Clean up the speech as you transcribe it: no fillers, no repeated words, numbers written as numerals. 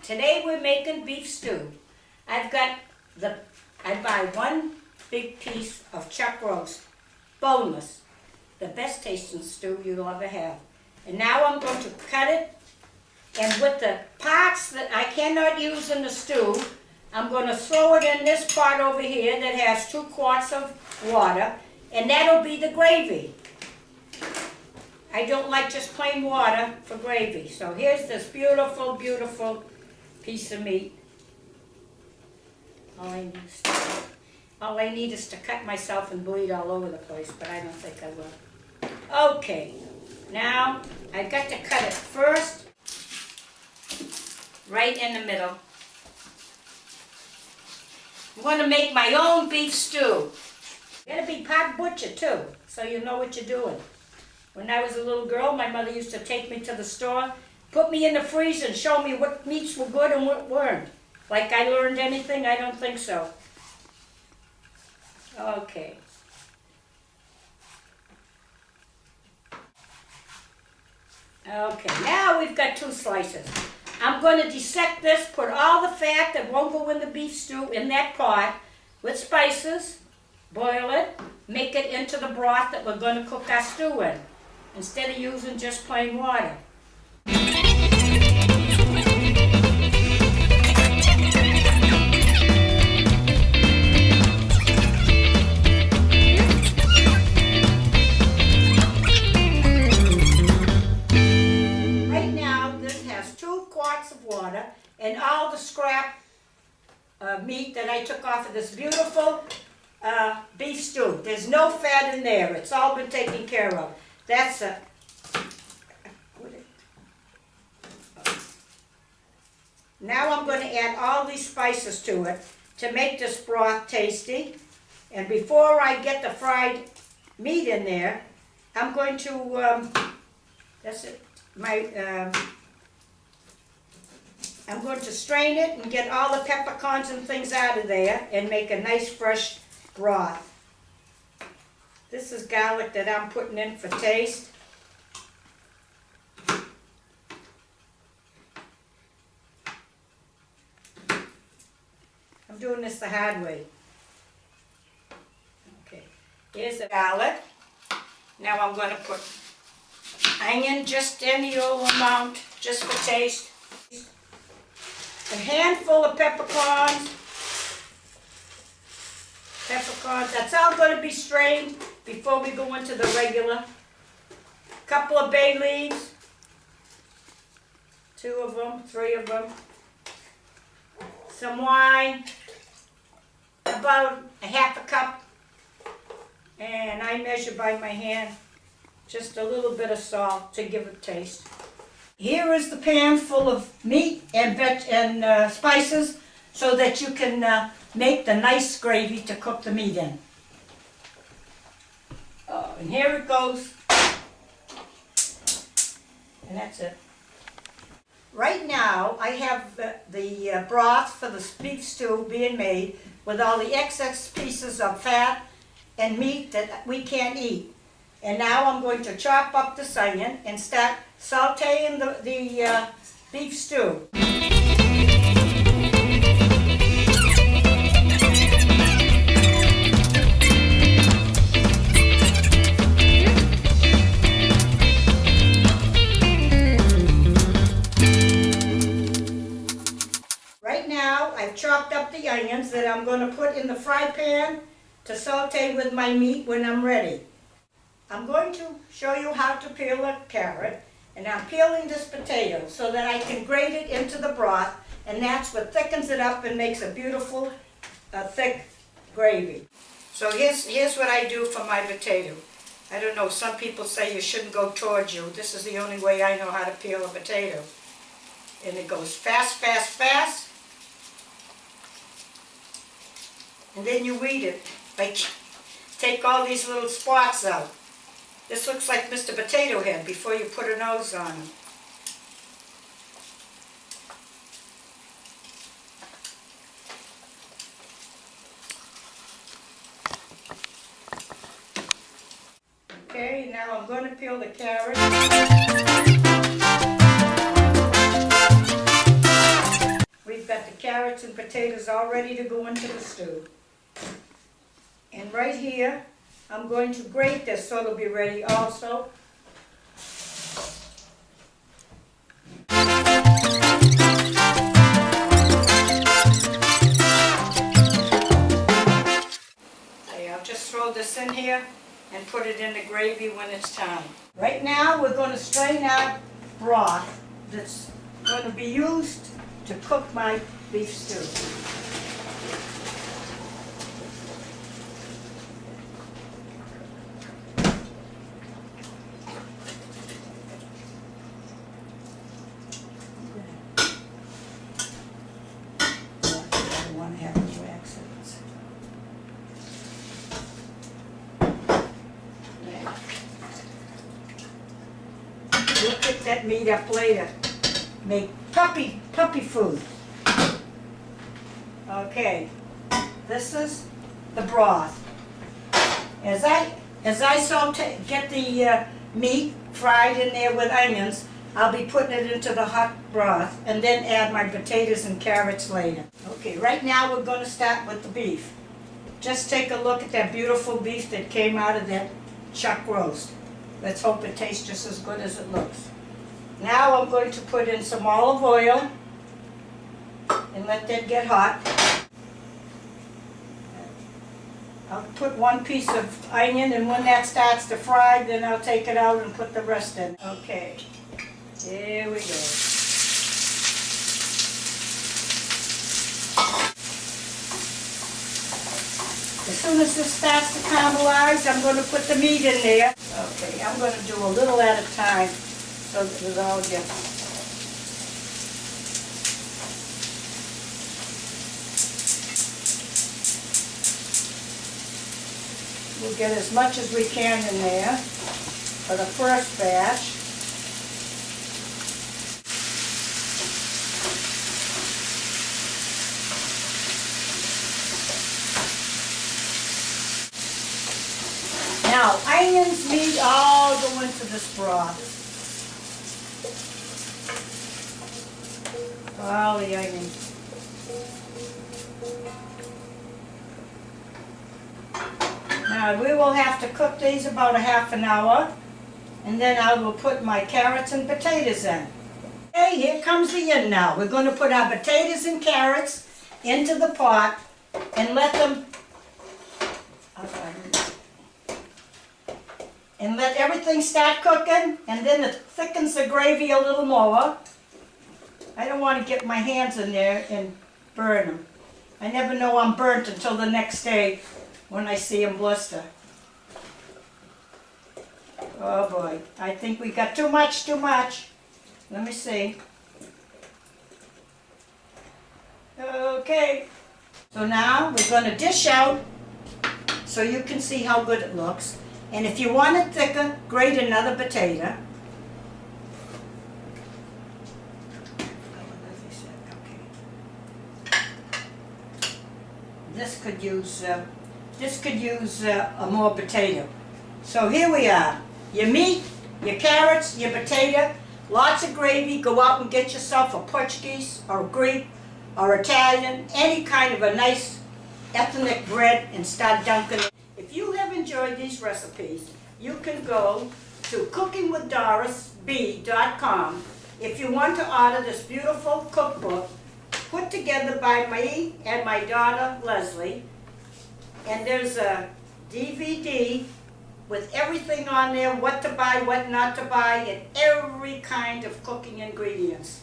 Today we're making beef stew. I buy one big piece of chuck roast, boneless, the best tasting stew you'll ever have. And now I'm going to cut it, and with the parts that I cannot use in the stew, I'm going to throw it in this pot over here that has 2 quarts of water, and that'll be the gravy. I don't like just plain water for gravy. So here's this beautiful, beautiful piece of meat. All I need is to cut myself and bleed all over the place, but I don't think I will. Okay, now I've got to cut it first, right in the middle. I'm going to make my own beef stew. You gotta be pot butcher too, so you know what you're doing. When I was a little girl, my mother used to take me to the store, put me in the freezer and show me what meats were good and what weren't. Like I learned anything? I don't think so. Okay. Okay, now we've got 2 slices. I'm going to dissect this, put all the fat that won't go in the beef stew in that pot with spices, boil it, make it into the broth that we're going to cook our stew in, instead of using just plain water. Water and all the scrap meat that I took off of this beautiful beef stew. There's no fat in there. It's all been taken care of. That's a... Now I'm going to add all these spices to it to make this broth tasty. And before I get the fried meat in there, I'm going to... that's it. I'm going to strain it and get all the peppercorns and things out of there and make a nice fresh broth. This is garlic that I'm putting in for taste. I'm doing this the hard way. Okay, here's the garlic. Now I'm going to put onion, just any old amount, just for taste. A handful of peppercorns. That's all going to be strained before we go into the regular. Couple of bay leaves. 2 of them, 3 of them. Some wine. About a half a cup. And I measure by my hand. Just a little bit of salt to give it taste. Here is the pan full of meat and spices so that you can make the nice gravy to cook the meat in. Oh, and here it goes. And that's it. Right now I have the broth for the beef stew being made with all the excess pieces of fat and meat that we can't eat. And now I'm going to chop up this onion and start sauteing the beef stew. Right now I've chopped up the onions that I'm going to put in the fry pan to saute with my meat when I'm ready. I'm going to show you how to peel a carrot, and I'm peeling this potato so that I can grate it into the broth, and that's what thickens it up and makes a beautiful, thick gravy. So here's what I do for my potato. I don't know, some people say you shouldn't go towards you. This is the only way I know how to peel a potato. And it goes fast, fast, fast. And then you weed it. Like, take all these little spots out. This looks like Mr. Potato Head before you put a nose on him. Okay, now I'm going to peel the carrot. carrots and potatoes all ready to go into the stew. And right here, I'm going to grate this so it'll be ready also. Okay, I'll just throw this in here and put it in the gravy when it's time. Right now, we're going to strain our broth that's going to be used to cook my beef stew. I don't want to have any accidents. We'll pick that meat up later. Make puppy food. Okay, this is the broth. As I get the meat fried in there with onions, I'll be putting it into the hot broth and then add my potatoes and carrots later. Okay, right now we're going to start with the beef. Just take a look at that beautiful beef that came out of that chuck roast. Let's hope it tastes just as good as it looks. Now I'm going to put in some olive oil and let that get hot. I'll put one piece of onion, and when that starts to fry, then I'll take it out and put the rest in. Okay, here we go. As soon as this starts to caramelize, I'm going to put the meat in there. Okay, I'm going to do a little at a time so that it all gets. We'll get as much as we can in there for the first batch. Now, onions, meat, all go into this broth. All the onions. Now, we will have to cook these about a half an hour, and then I will put my carrots and potatoes in. Okay, here comes the end now. We're going to put our potatoes and carrots into the pot and let them let everything start cooking, and then it thickens the gravy a little more. I don't want to get my hands in there and burn them. I never know I'm burnt until the next day when I see them blister. Oh boy, I think we got too much. Let me see. Okay, so now we're going to dish out so you can see how good it looks. And if you want it thicker, grate another potato. This could use a more potato. So here we are. Your meat, your carrots, your potato, lots of gravy. Go out and get yourself a Portuguese or Greek or Italian, any kind of a nice ethnic bread, and start dunking it. If you have enjoyed these recipes, you can go to cookingwithdorisb.com if you want to order this beautiful cookbook put together by me and my daughter Leslie. And there's a DVD with everything on there, what to buy, what not to buy, and every kind of cooking ingredients.